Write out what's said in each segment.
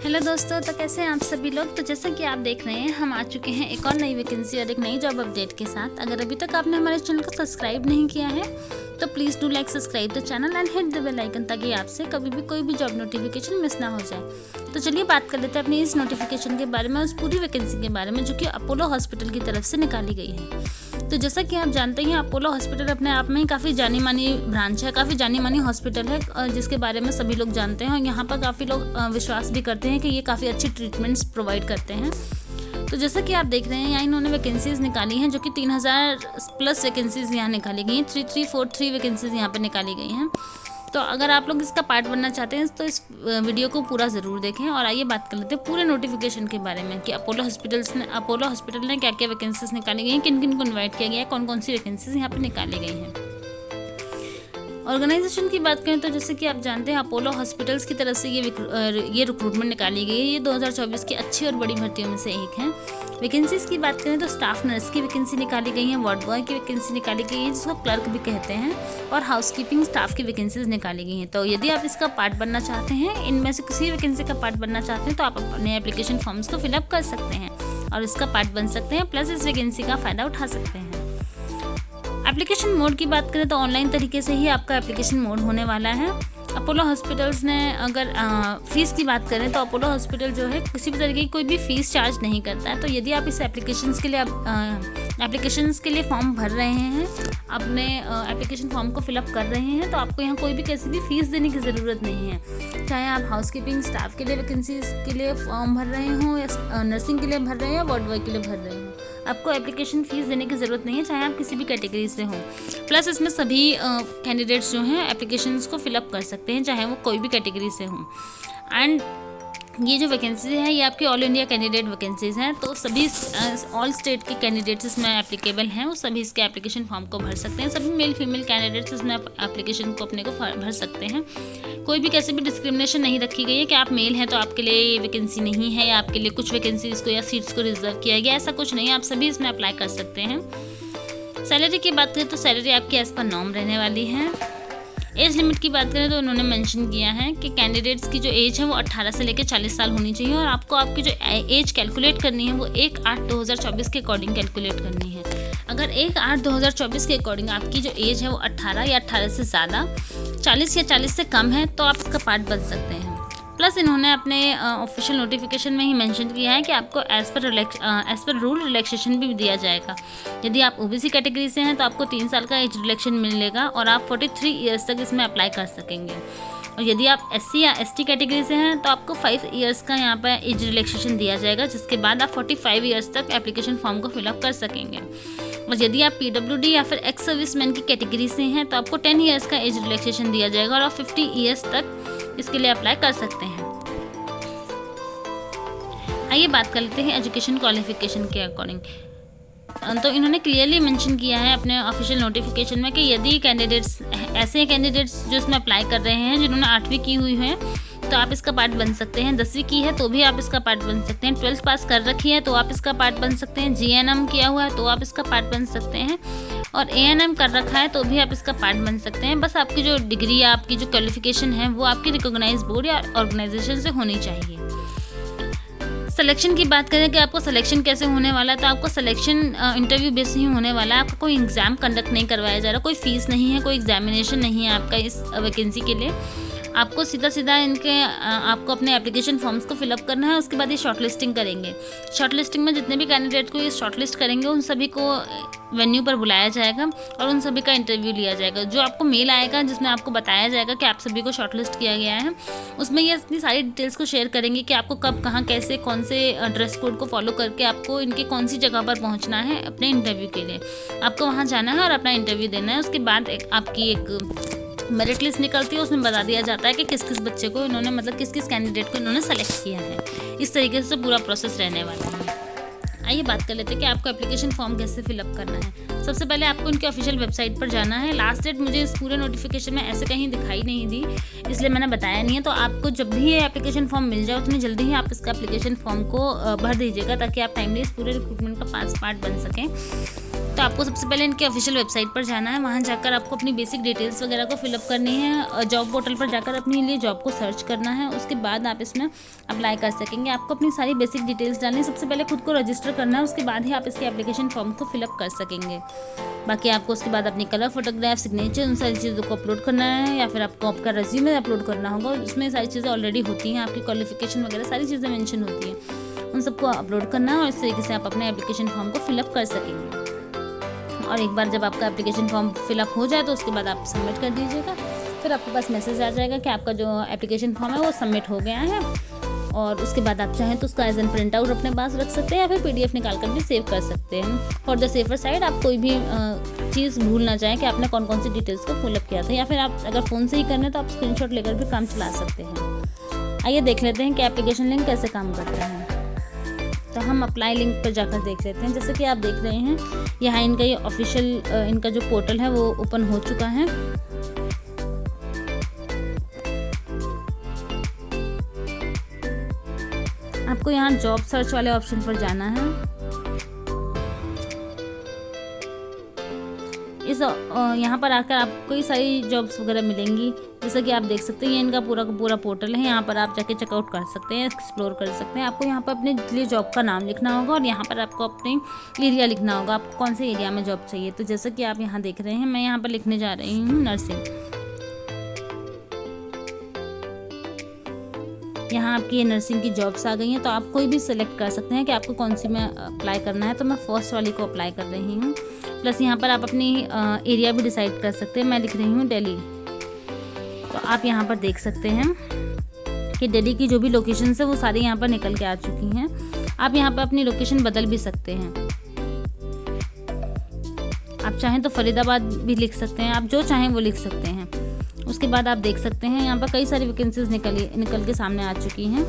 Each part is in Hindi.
हेलो दोस्तों, तो कैसे हैं आप सभी लोग। तो जैसा कि आप देख रहे हैं, हम आ चुके हैं एक और नई वैकेंसी और एक नई जॉब अपडेट के साथ। अगर अभी तक आपने हमारे चैनल को सब्सक्राइब नहीं किया है तो please do like subscribe the channel and hit the bell icon, ताकि आपसे कभी भी कोई भी जॉब नोटिफिकेशन मिस ना हो जाए। तो चलिए बात कर लेते हैं अपनी इस नोटिफिकेशन के बारे में, उस पूरी वैकेंसी के बारे में जो कि अपोलो हॉस्पिटल की तरफ से निकाली गई है। तो जैसा कि आप जानते हैं, अपोलो हॉस्पिटल अपने आप में ही काफ़ी जानी मानी ब्रांच है, काफ़ी जानी मानी हॉस्पिटल है, जिसके बारे में सभी लोग जानते हैं और यहाँ पर काफ़ी लोग विश्वास भी करते हैं कि ये काफ़ी अच्छी ट्रीटमेंट्स प्रोवाइड करते हैं। तो जैसा कि आप देख रहे हैं, यहाँ इन्होंने वैकेंसीज़ निकाली हैं जो कि 3000 प्लस वैकेंसीज़ यहाँ निकाली गई हैं। 3343 वैकेंसीज़ यहाँ पर निकाली गई हैं। तो अगर आप लोग इसका पार्ट बनना चाहते हैं तो इस वीडियो को पूरा ज़रूर देखें। और आइए बात कर लेते हैं पूरे नोटिफिकेशन के बारे में कि अपोलो हॉस्पिटल ने क्या क्या वैकेंसीज निकाली गई हैं, किन किन को इन्वाइट किया गया है, कौन कौन सी वैकेंसीज यहाँ पर निकाली गई हैं। ऑर्गेनाइजेशन की बात करें तो जैसे कि आप जानते हैं, अपोलो हॉस्पिटल्स की तरफ से ये रिक्रूटमेंट निकाली गई है। ये 2024 की अच्छी और बड़ी भर्तियों में से एक है। वैकेंसीज की बात करें तो स्टाफ नर्स की वैकेंसी निकाली गई है, वार्ड बॉय की वैकेंसी निकाली गई है जिसको क्लर्क भी कहते हैं, और हाउसकीपिंग स्टाफ की वैकेंसीज निकाली गई हैं। तो यदि आप इसका पार्ट बनना चाहते हैं, इनमें से किसी वैकेंसी का पार्ट बनना चाहते हैं, तो आप अपने एप्लीकेशन फॉर्म्स को फिलअप कर सकते हैं और इसका पार्ट बन सकते हैं, प्लस इस वैकेंसी का फ़ायदा उठा सकते हैं। एप्लीकेशन मोड की बात करें तो ऑनलाइन तरीके से ही आपका एप्लीकेशन मोड होने वाला है। अपोलो हॉस्पिटल्स ने अगर फ़ीस की बात करें तो अपोलो हॉस्पिटल जो है किसी भी तरीके की कोई भी फ़ीस चार्ज नहीं करता है। तो यदि आप इस एप्लीकेशंस के लिए फॉर्म भर रहे हैं, अपने एप्लीकेशन फॉर्म को फिलअप कर रहे हैं, तो आपको यहाँ कोई भी किसी भी फ़ीस देने की ज़रूरत नहीं है। चाहे आप हाउसकीपिंग स्टाफ के लिए वैकेंसीज के लिए फॉर्म भर रहे हों या नर्सिंग के लिए भर रहे हैं या वार्ड बॉय के लिए भर रहे हों, आपको एप्लीकेशन फ़ीस देने की ज़रूरत नहीं है, चाहे आप किसी भी कैटेगरी से हों। प्लस इसमें सभी कैंडिडेट्स जो हैं एप्लीकेशंस को फिलअप कर सकते हैं, चाहे वो कोई भी कैटेगरी से हों। एंड ये जो वैकेंसी है ये आपकी ऑल इंडिया कैंडिडेट वैकेंसीज़ हैं, तो सभी ऑल स्टेट के कैंडिडेट्स इसमें एप्लीकेबल हैं, वो सभी इसके एप्लीकेशन फॉर्म को भर सकते हैं। सभी मेल फीमेल कैंडिडेट्स इसमें एप्लीकेशन को अपने को भर सकते हैं। कोई भी कैसे भी डिस्क्रिमिनेशन नहीं रखी गई है कि आप मेल हैं तो आपके लिए ये वैकेंसी नहीं है, या आपके लिए कुछ वैकेंसीज़ को या सीट्स को रिजर्व किया गया, ऐसा कुछ नहीं है। आप सभी इसमें अप्लाई कर सकते हैं। सैलरी की बात करें तो सैलरी आपकी एज़ पर नॉर्म रहने वाली है। एज लिमिट की बात करें तो उन्होंने मेंशन किया है कि कैंडिडेट्स की जो एज है वो 18 से लेकर 40 साल होनी चाहिए, और आपको आपकी जो एज कैलकुलेट करनी है वो 1/8/2024 के अकॉर्डिंग कैलकुलेट करनी है। अगर 1/8/2024 के अकॉर्डिंग आपकी जो एज है वो 18 या 18 से ज़्यादा, 40 या 40 से कम है, तो आप इसका पार्ट बन सकते हैं। प्लस इन्होंने अपने ऑफिशियल नोटिफिकेशन में ही मेंशन किया है कि आपको एज़ पर रूल रिलैक्सेशन भी दिया जाएगा। यदि आप ओबीसी कैटेगरी से हैं तो आपको 3 साल का एज रिलैक्सेशन मिलेगा और आप 43 ईयर्स तक इसमें अप्लाई कर सकेंगे। और यदि आप एससी या एसटी कैटेगरी से हैं तो आपको 5 ईयर्स का यहाँ पर एज रिलैक्सेशन दिया जाएगा, जिसके बाद आप 45 ईयर्स तक एप्लीकेशन फॉर्म को फिलअप कर सकेंगे। और यदि आप पीडब्ल्यूडी या फिर एक्स सर्विसमैन की कैटेगरी से हैं तो आपको 10 ईयर्स का एज रिलैक्सेशन दिया जाएगा और आप 50 ईयर्स तक इसके लिए अप्लाई कर सकते हैं। आइए बात कर लेते हैं एजुकेशन क्वालिफिकेशन के अकॉर्डिंग। तो इन्होंने क्लियरली मेंशन किया है अपने ऑफिशियल नोटिफिकेशन में कि यदि ऐसे कैंडिडेट्स जो इसमें अप्लाई कर रहे हैं जिन्होंने 8वीं की हुई है तो आप इसका पार्ट बन सकते हैं, 10वीं की है तो भी आप इसका पार्ट बन सकते हैं, 12th पास कर रखी है तो आप इसका पार्ट बन सकते हैं, GNM किया हुआ है तो आप इसका पार्ट बन सकते हैं, और ANM कर रखा है तो भी आप इसका पार्ट बन सकते हैं। बस आपकी जो डिग्री या आपकी जो क्वालिफिकेशन है वो आपकी रिकॉग्नाइज बोर्ड या ऑर्गेनाइजेशन से होनी चाहिए। सिलेक्शन की बात करें कि आपको सिलेक्शन कैसे होने वाला है, तो आपको सिलेक्शन इंटरव्यू बेस ही होने वाला है। आपका कोई एग्ज़ाम कंडक्ट नहीं करवाया जा रहा, कोई फीस नहीं है, कोई एग्जामिनेशन नहीं है आपका इस वैकेंसी के लिए। आपको सीधा आपको अपने एप्लीकेशन फॉर्म्स को फिलअप करना है, उसके बाद ये शॉर्टलिस्टिंग करेंगे। शॉर्टलिस्टिंग में जितने भी कैंडिडेट को ये शॉर्टलिस्ट करेंगे उन सभी को वेन्यू पर बुलाया जाएगा और उन सभी का इंटरव्यू लिया जाएगा। जो आपको मेल आएगा जिसमें आपको बताया जाएगा कि आप सभी को शॉर्टलिस्ट किया गया है, उसमें ये अपनी सारी डिटेल्स को शेयर करेंगे कि आपको कब, कहाँ, कैसे, कौन से ड्रेस कोड को फॉलो करके आपको इनके कौन सी जगह पर पहुँचना है अपने इंटरव्यू के लिए। आपको वहाँ जाना है और अपना इंटरव्यू देना है। उसके बाद आपकी एक मेरिट लिस्ट निकलती है, उसमें बता दिया जाता है कि किस किस बच्चे को इन्होंने, मतलब किस किस कैंडिडेट को इन्होंने सेलेक्ट किया है। इस तरीके से पूरा प्रोसेस रहने वाला है। आइए बात कर लेते हैं कि आपको एप्लीकेशन फॉर्म कैसे फिलअप करना है। सबसे पहले आपको इनके ऑफिशियल वेबसाइट पर जाना है। लास्ट डेट मुझे इस पूरे नोटिफिकेशन में ऐसे कहीं दिखाई नहीं दी, इसलिए मैंने बताया नहीं है। तो आपको जब भी ये एप्लीकेशन फॉर्म मिल जाए उतनी जल्दी ही आप इसका एप्लीकेशन फॉर्म को भर दीजिएगा, ताकि आप टाइमली इस पूरे रिक्रूटमेंट का पार्ट बन सकें। तो आपको सबसे पहले इनके ऑफिशियल वेबसाइट पर जाना है। वहाँ जाकर आपको अपनी बेसिक डिटेल्स वगैरह को फिलअप करनी है। जॉब पोर्टल पर जाकर अपने लिए जॉब को सर्च करना है। उसके बाद आप इसमें अप्लाई कर सकेंगे। आपको अपनी सारी बेसिक डिटेल्स डालनी है। सबसे पहले खुद को रजिस्टर करना है, उसके बाद ही आप इसके एप्लीकेशन फॉर्म को फिलअप कर सकेंगे। बाकी आपको उसके बाद अपनी कलर, फोटोग्राफ, सिग्नेचर, उन सारी चीज़ों को अपलोड करना है, या फिर आपको आपका रेज्यूमे अपलोड करना होगा। उसमें सारी चीज़ें ऑलरेडी होती हैं, आपकी क्वालिफिकेशन वगैरह सारी चीज़ें मेंशन होती हैं, उन सबको अपलोड करना है और इस तरीके से आप अपने एप्लीकेशन फॉर्म को फिलअप कर सकेंगे। और एक बार जब आपका एप्लीकेशन फॉर्म फिलअप हो जाए तो उसके बाद आप सबमिट कर दीजिएगा। फिर आपके पास मैसेज आ जाएगा कि आपका जो एप्लीकेशन फॉर्म है वो सबमिट हो गया है। और उसके बाद आप चाहें तो उसका एज एन प्रिंट आउट अपने पास रख सकते हैं, या फिर PDF निकाल कर भी सेव कर सकते हैं। फॉर द सेफर साइड आप कोई भी चीज़ भूल ना जाएं कि आपने कौन कौन सी डिटेल्स को फिलअप किया था, या फिर आप अगर फ़ोन से ही करना है तो आप स्क्रीनशॉट लेकर भी काम चला सकते हैं। आइए देख लेते हैं कि एप्लीकेशन लिंक कैसे काम करता है। तो हम अप्लाई लिंक पर जाकर देख लेते हैं। जैसे कि आप देख रहे हैं यहाँ इनका ये ऑफिशियल इनका जो पोर्टल है वो ओपन हो चुका है। आपको यहाँ जॉब सर्च वाले ऑप्शन पर जाना है। यहाँ पर आकर आपको कई सारी जॉब्स वगैरह मिलेंगी। जैसा कि आप देख सकते हैं ये इनका पूरा का पूरा पोर्टल है। यहाँ पर आप जाके चेकआउट कर सकते हैं, एक्सप्लोर कर सकते हैं। आपको यहाँ पर अपने लिए जॉब का नाम लिखना होगा और यहाँ पर आपको अपने एरिया लिखना होगा, आपको कौन से एरिया में जॉब चाहिए। तो जैसा कि आप यहाँ देख रहे हैं मैं यहाँ पर लिखने जा रही हूँ नर्सिंग। यहाँ आपकी ये नर्सिंग की जॉब्स आ गई हैं, तो आप कोई भी सिलेक्ट कर सकते हैं कि आपको कौन सी में अप्लाई करना है। तो मैं फर्स्ट वाली को अप्लाई कर रही हूँ। प्लस यहाँ पर आप अपनी एरिया भी डिसाइड कर सकते हैं। मैं लिख रही हूँ दिल्ली। तो आप यहाँ पर देख सकते हैं कि दिल्ली की जो भी लोकेशन है वो सारी यहाँ पर निकल के आ चुकी हैं। आप यहाँ पर अपनी लोकेशन बदल भी सकते हैं। आप चाहें तो फरीदाबाद भी लिख सकते हैं, आप जो चाहें वो लिख सकते हैं। उसके बाद आप देख सकते हैं यहाँ पर कई सारी वैकेंसीज निकल के सामने आ चुकी हैं।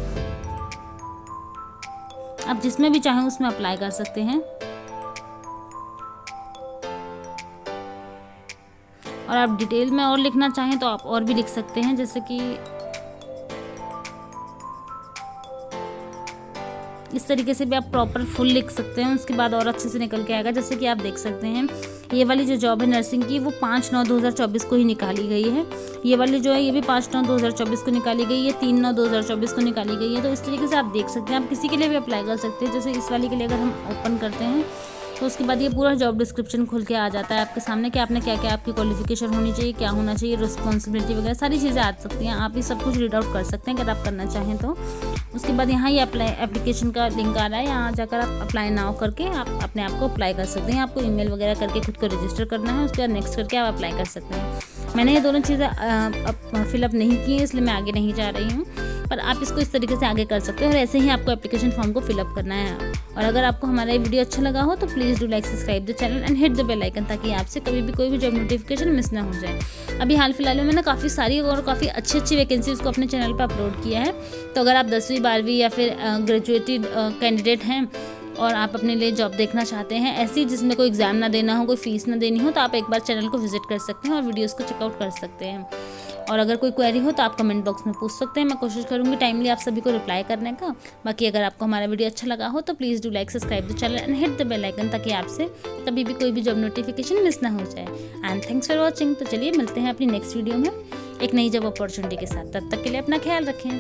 आप जिसमें भी चाहें उसमें अप्लाई कर सकते हैं। और आप डिटेल में और लिखना चाहें तो आप और भी लिख सकते हैं, जैसे कि इस तरीके से भी आप प्रॉपर फुल लिख सकते हैं। उसके बाद और अच्छे से निकल के आएगा। जैसे कि आप देख सकते हैं ये वाली जो जॉब है नर्सिंग की वो 5/9/2024 को ही निकाली गई है। ये वाली जो है ये भी 5/9/2024 को निकाली गई है, 3/9/2024 को निकाली गई है। तो इस तरीके से आप देख सकते हैं, आप किसी के लिए भी अप्लाई कर सकते हैं। जैसे इस वाली के लिए अगर हम ओपन करते हैं तो उसके बाद ये पूरा जॉब डिस्क्रिप्शन खुल के आ जाता है आपके सामने कि आपने क्या क्या आपकी क्वालिफिकेशन होनी चाहिए, क्या होना चाहिए, रिस्पॉन्सिबिलिटी वगैरह सारी चीज़ें आ सकती हैं। आप ये सब कुछ रीड आउट कर सकते हैं अगर आप करना चाहें तो। उसके बाद यहाँ ये एप्लीकेशन का लिंक आ रहा है, यहाँ जाकर आप अप्लाई नाउ करके आप अपने आप को अप्लाई कर सकते हैं। आपको ईमेल वगैरह करके खुद को रजिस्टर करना है, उसके बाद नेक्स्ट करके आप अप्लाई कर सकते हैं। मैंने ये दोनों चीज़ें फिलअप नहीं की हैं इसलिए मैं आगे नहीं जा रही हूँ, पर आप इसको इस तरीके से आगे कर सकते हैं और ऐसे ही आपको एप्लीकेशन फॉर्म को फिलअप करना है। और अगर आपको हमारा ये वीडियो अच्छा लगा हो तो please do like, subscribe the channel and hit the bell icon, ताकि आपसे कभी भी कोई भी जॉब नोटिफिकेशन मिस ना हो जाए। अभी हाल फिलहाल में मैंने काफ़ी सारी और काफ़ी अच्छी वैकेंसीज़ को अपने चैनल पर अपलोड किया है। तो अगर आप 10वीं 12वीं या फिर ग्रेजुएटेड कैंडिडेट हैं और आप अपने लिए जॉब देखना चाहते हैं ऐसी जिसमें कोई एग्ज़ाम ना देना हो, कोई फीस ना देनी हो, तो आप एक बार चैनल को विजिट कर सकते हैं और वीडियोस को चेकआउट कर सकते हैं। और अगर कोई क्वेरी हो तो आप कमेंट बॉक्स में पूछ सकते हैं, मैं कोशिश करूँगी टाइमली आप सभी को रिप्लाई करने का। बाकी अगर आपको हमारा वीडियो अच्छा लगा हो तो please do like, subscribe the channel and hit the bell icon, ताकि आपसे कभी भी कोई भी जॉब नोटिफिकेशन मिस ना हो जाए। And thanks for watching. तो चलिए मिलते हैं अपनी नेक्स्ट वीडियो में एक नई जॉब अपॉर्चुनिटी के साथ। तब तक के लिए अपना ख्याल रखें।